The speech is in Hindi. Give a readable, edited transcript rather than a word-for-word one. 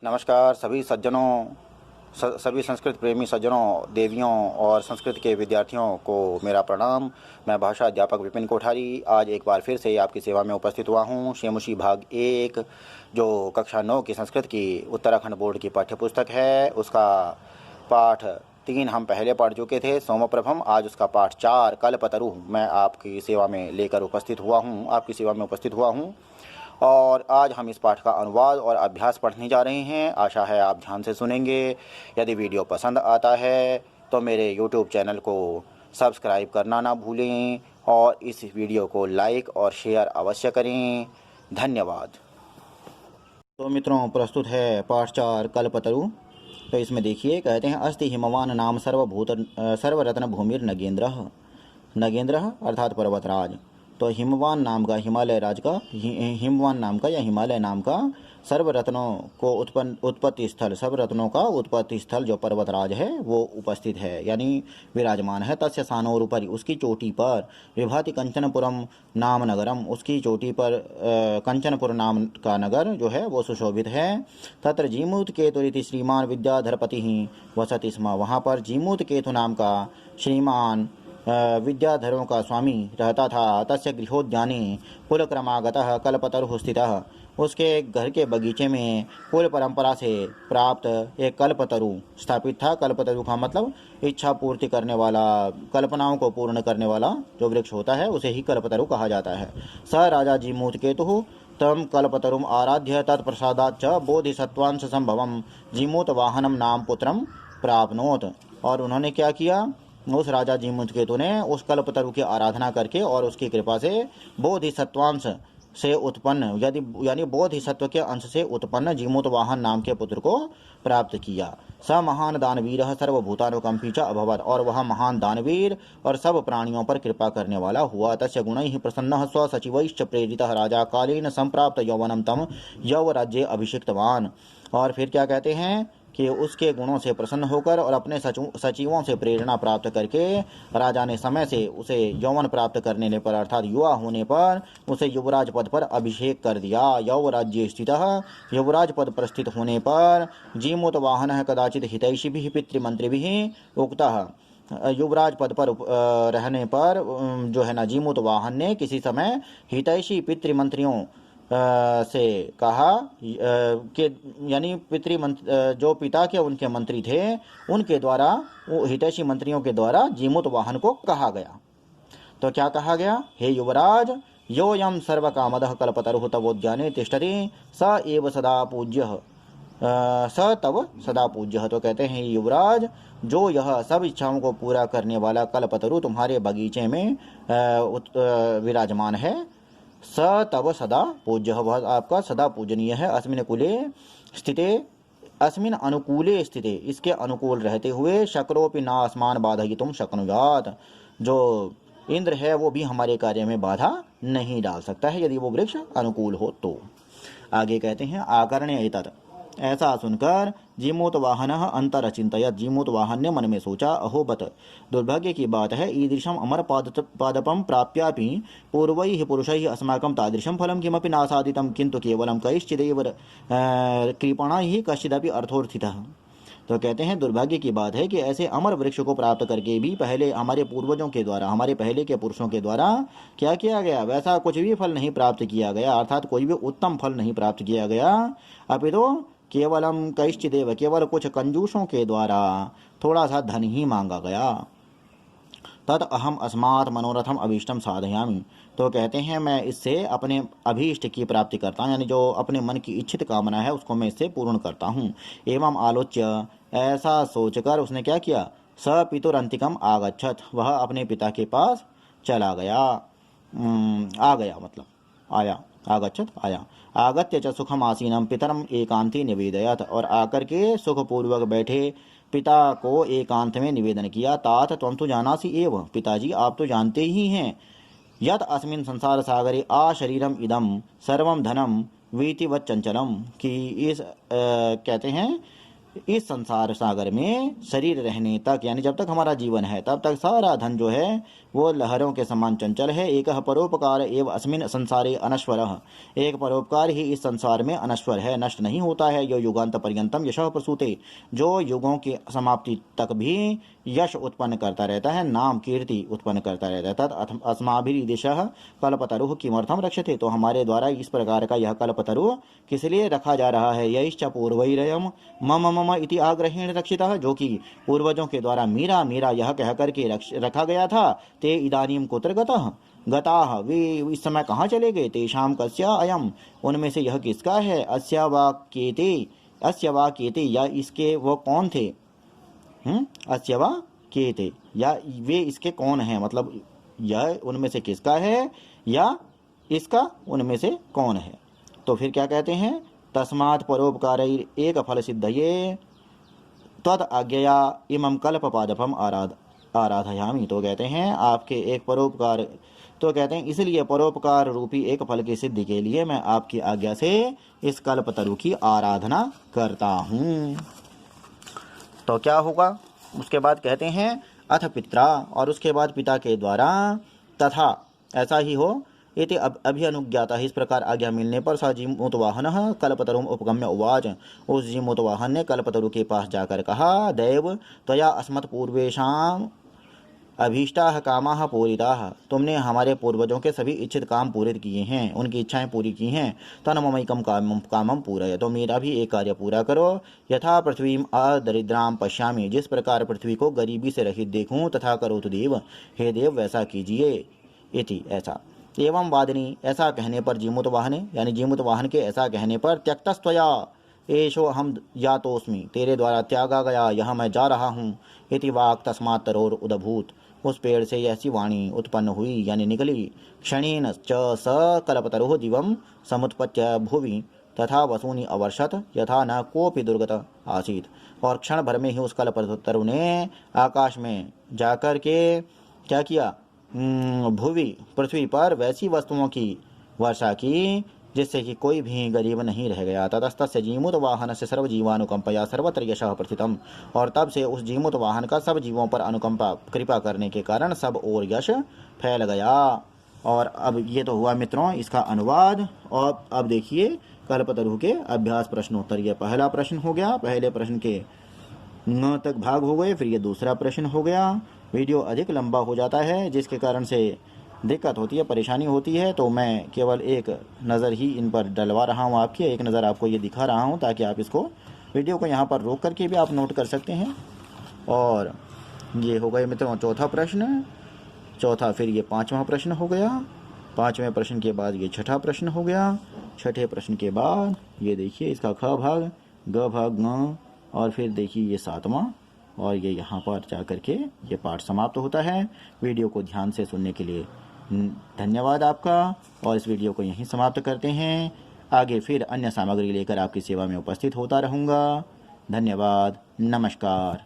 नमस्कार सभी सज्जनों, सभी संस्कृत प्रेमी सज्जनों, देवियों और संस्कृत के विद्यार्थियों को मेरा प्रणाम। मैं भाषा अध्यापक विपिन कोठारी आज एक बार फिर से आपकी सेवा में उपस्थित हुआ हूँ। शेमुषी भाग 1 जो कक्षा 9 की संस्कृत की उत्तराखंड बोर्ड की पाठ्यपुस्तक है, उसका पाठ 3 हम पहले पढ़ चुके थे, सोमप्रभम। आज उसका पाठ 4 कल्पतरु मैं आपकी सेवा में लेकर उपस्थित हुआ हूँ, आपकी सेवा में उपस्थित हुआ हूँ। और आज हम इस पाठ का अनुवाद और अभ्यास पढ़ने जा रहे हैं। आशा है आप ध्यान से सुनेंगे। यदि वीडियो पसंद आता है तो मेरे YouTube चैनल को सब्सक्राइब करना ना भूलें और इस वीडियो को लाइक और शेयर अवश्य करें। धन्यवाद। तो मित्रों, प्रस्तुत है पाठ 4 कल्पतरु। तो इसमें देखिए, कहते हैं अस्ति हिमवान नाम सर्वरत्न भूमिर नगेंद्र। नगेंद्र अर्थात पर्वतराज। तो हिमवान नाम का, हिमालय राज का, हिमवान नाम का या हिमालय नाम का सर्वरत्नों को उत्पत्ति स्थल, सर्वरत्नों का उत्पत्ति स्थल जो पर्वतराज है वो उपस्थित है, यानी विराजमान है। तस्य सानोरुपरि, उसकी चोटी पर, विभाति कंचनपुरम नाम नगरम, उसकी चोटी पर कंचनपुर नाम का नगर जो है वो सुशोभित है। तत्र जीमूत केतुरिति श्रीमान विद्याधरपति ही वसति स्म, वहाँ पर जीमूत केतु नाम का श्रीमान विद्याधरों का स्वामी रहता था। तस्य गृहोद्याने कुलक्रमागतः कल्पतरुः स्थितः, उसके घर के बगीचे में कुल परंपरा से प्राप्त एक कल्पतरु स्थापित था। कल्पतरु का मतलब इच्छा पूर्ति करने वाला, कल्पनाओं को पूर्ण करने वाला जो वृक्ष होता है उसे ही कल्पतरु कहा जाता है। स राजा जीमूतकेतुः तम कल्पतरुम आराध्य तत्प्रसादाच्च बोधिसत्वांश संभवम जीमूत वाहनम नाम पुत्रम प्राप्नोत। और उन्होंने क्या किया, उस राजा जीमूतकेतु ने उस कल्पतरु की आराधना करके और उसकी कृपा से बोधिसत्वांश से उत्पन्न, यानी बोधिसत्व के अंश से उत्पन्न जीमूत वाहन नाम के पुत्र को प्राप्त किया। स महान दानवीर सर्वभूतानुकंपी च अभवत्, और वह महान दानवीर और सब प्राणियों पर कृपा करने वाला हुआ। तस्य गुणैः प्रसन्नः स्वसचिवैश्च प्रेरितः राजा कालेन संप्राप्त यौवनम तम यौवराज्ये अभिषिक्तवान। और फिर क्या कहते हैं कि उसके गुणों से प्रसन्न होकर और अपने सचिवों से प्रेरणा प्राप्त करके राजा ने समय से उसे यौवन प्राप्त करने पर, अर्थात युवा होने पर, उसे युवराज पद पर अभिषेक कर दिया। यौवराज्य स्थितः, युवराज पद पर स्थित होने पर, जीमूत वाहन कदाचित हितैषिभिः पितृमंत्रिभिः उक्तः, युवराज पद पर रहने पर जो है ना, जीमूत वाहन ने किसी समय हितैषी पितृमंत्रियों से कहा कि, यानी जो पिता के उनके मंत्री थे उनके द्वारा, वो हितैषी मंत्रियों के द्वारा जीमूत वाहन को कहा गया। तो क्या कहा गया, हे युवराज, योऽयं सर्वकामदः कल्पतरुः तवोद्याने तिष्ठति स एव सदा पूज्यः, स तव सदा पूज्यः। तो कहते हैं युवराज, जो यह सब इच्छाओं को पूरा करने वाला कल्पतरु तुम्हारे बगीचे में विराजमान है, स तव सदा पूज्य, वह आपका सदा पूजनीय है। अस्मिन् कुले स्थिते, अस्मिन् अनुकूले स्थिते, इसके अनुकूल रहते हुए, शक्रोपि न अस्मान् बाधयितुं शक्नुयात्, जो इंद्र है वो भी हमारे कार्य में बाधा नहीं डाल सकता है यदि वो वृक्ष अनुकूल हो तो। आगे कहते हैं आकर्ण्य एतत्, ऐसा सुनकर जीमूत वाहन अंतर अचिंतयत, जीमूत वाहन ने मन में सोचा, अहो बत, दुर्भाग्य की बात है, ईदृशम अमर पादपम प्राप्यापि पूर्वैः पुरुषैः अस्माकं तादृशं फलं किमपि नासादितं, किंतु केवलं कैश्चिदेव कृपणैः कश्चिदपि अर्थोत्थितः। तो कहते हैं दुर्भाग्य की बात है कि ऐसे अमर वृक्ष को प्राप्त करके भी पहले हमारे पूर्वजों के द्वारा, हमारे पहले के पुरुषों के द्वारा क्या किया गया, वैसा कुछ भी फल नहीं प्राप्त किया गया, अर्थात कोई भी उत्तम फल नहीं प्राप्त किया गया। अपितु केवलम कैश्चिदेव, केवल कुछ कंजूसों के द्वारा थोड़ा सा धन ही मांगा गया। तद अहम अस्मात् मनोरथम अभीष्टम साधयामि। तो कहते हैं मैं इससे अपने अभीष्ट की प्राप्ति करता हूँ, यानी जो अपने मन की इच्छित कामना है उसको मैं इससे पूर्ण करता हूँ। एवं आलोच्य, ऐसा सोचकर उसने क्या किया, स पितुरंतिकम आगच्छत, वह अपने पिता के पास चला गया, आ गया मतलब आया, आगच्छत आया। आगत्य च सुखम आसीनम पितरम एकांती निवेदयत, और आकर के सुखपूर्वक बैठे पिता को एकांत में निवेदन किया। तात त्वं तो जानासि एव, पिताजी आप तो जानते ही हैं, यत अस्मिन् संसार सागरे आ शरीरम इदम सर्वम धनम वीतिवत चंचलम, कि इस कहते हैं इस संसार सागर में शरीर रहने तक, यानी जब तक हमारा जीवन है तब तक सारा धन जो है वो लहरों के समान चंचल है। एक परोपकार एवं अस्मिन संसारे अनश्वरः, एक परोपकार ही इस संसार में अनश्वर है, नष्ट नहीं होता है। यो युगांत पर्यंतम यशः प्रसूते, जो युगों की समाप्ति तक भी यश उत्पन्न करता रहता है, नाम कीर्ति उत्पन्न करता रहता है। तत् अस्माभिर्दिशः कल्पतरुः किमर्थम रक्षते, तो हमारे द्वारा इस प्रकार का यह कल्पतरु किस लिए रखा जा रहा है। यश्च पूर्वैरयम् मम मम इति आग्रहेण रक्षितः, जो कि पूर्वजों के द्वारा मीरा मीरा यह कह करके रखा गया था। ते इदानीं कुत्र गतः गताः, वे इस समय कहाँ चले गए। तेषां कस्य अयम्, उनमें से यह किसका है। अस्य वा केते, या इसके वो कौन थे। अस्य वा केते, या वे इसके कौन हैं, मतलब यह उनमें से किसका है या इसका उनमें से कौन है। तो फिर क्या कहते हैं, तस्मात् परोपकार एक फल सिद्धये तद आज्ञया इमं कल्पपादपम आराधयामि, तो कहते हैं आपके एक परोपकार, तो कहते हैं इसलिए परोपकार रूपी एक फल की सिद्धि के लिए मैं आपकी आज्ञा से इस कल्पतरु की आराधना करता हूँ। तो क्या होगा, उसके बाद कहते हैं अथ पित्रा, और उसके बाद पिता के द्वारा, तथा ऐसा ही हो, इति अभिअनुज्ञाता, इस प्रकार आज्ञा मिलने पर स जीमूतवाहनः कल्पतरुम् उपगम्य उवाच, उस जीमूतवाहन ने कल्पतरु के पास जाकर कहा, दैव त्वया अस्मत् पूर्वेषाम् अभीष्टाः कामाः पूरिताः, तुमने हमारे पूर्वजों के सभी इच्छित काम पूरे किए हैं, उनकी इच्छाएं पूरी की हैं। तन्ममैकं कामं पूरय, तो मेरा भी एक कार्य पूरा करो। यथा पृथ्वीं अदरिद्रां पश्यामि, जिस प्रकार पृथ्वी को गरीबी से रहित देखूं, तथा करोतु देव, हे देव वैसा कीजिए। इति, ऐसा। एवं वादिनी, ऐसा कहने पर जीमूतवाहने, यानी जीमूतवाहन के ऐसा कहने पर, त्यक्तस्त्वया एषो हम यातोस्मि, तेरे द्वारा त्यागा गया यह मैं जा रहा हूँ। इति वाक् तस्मात् तरोर उदभूत, उस पेड़ से ऐसी वाणी उत्पन्न हुई, यानी निकली। क्षणेन च स कल्पतरुः दिवं समुत्पत्य भुवि तथा वसूनि अवर्षत यथा न कोऽपि दुर्गत आसीत्, और क्षण भर में ही उस कल्पतरु ने आकाश में जाकर के क्या किया, भुवि पृथ्वी पर वैसी वस्तुओं की वर्षा की जिससे कि कोई भी गरीब नहीं रह गया। ततस्तस्य जीमूतवाहन से सर्वजीवानुकंपया सर्वत्र यशः प्रथितम्, और तब से उस जीमूतवाहन का सब जीवों पर अनुकंपा कृपा करने के कारण सब ओर यश फैल गया। और अब ये तो हुआ मित्रों इसका अनुवाद। और अब देखिए कल्पतरु के अभ्यास प्रश्नोत्तर। ये पहला प्रश्न हो गया, पहले प्रश्न के न तक भाग हो गए, फिर ये दूसरा प्रश्न हो गया। वीडियो अधिक लंबा हो जाता है जिसके कारण से दिक्कत होती है, परेशानी होती है, तो मैं केवल एक नज़र ही इन पर डलवा रहा हूँ, आपकी एक नज़र आपको ये दिखा रहा हूँ, ताकि आप इसको वीडियो को यहाँ पर रोक करके भी आप नोट कर सकते हैं। और ये हो गए मित्रों चौथा प्रश्न, चौथा, फिर ये पांचवा प्रश्न हो गया, पांचवें प्रश्न के बाद ये छठा प्रश्न हो गया, छठे प्रश्न के बाद ये देखिए इसका ख भाग, ग भाग, ङ, और फिर देखिए ये सातवां, और ये यहाँ पर जा कर के ये पाठ समाप्त होता है। वीडियो को ध्यान से सुनने के लिए धन्यवाद आपका, और इस वीडियो को यहीं समाप्त करते हैं। आगे फिर अन्य सामग्री लेकर आपकी सेवा में उपस्थित होता रहूँगा। धन्यवाद, नमस्कार।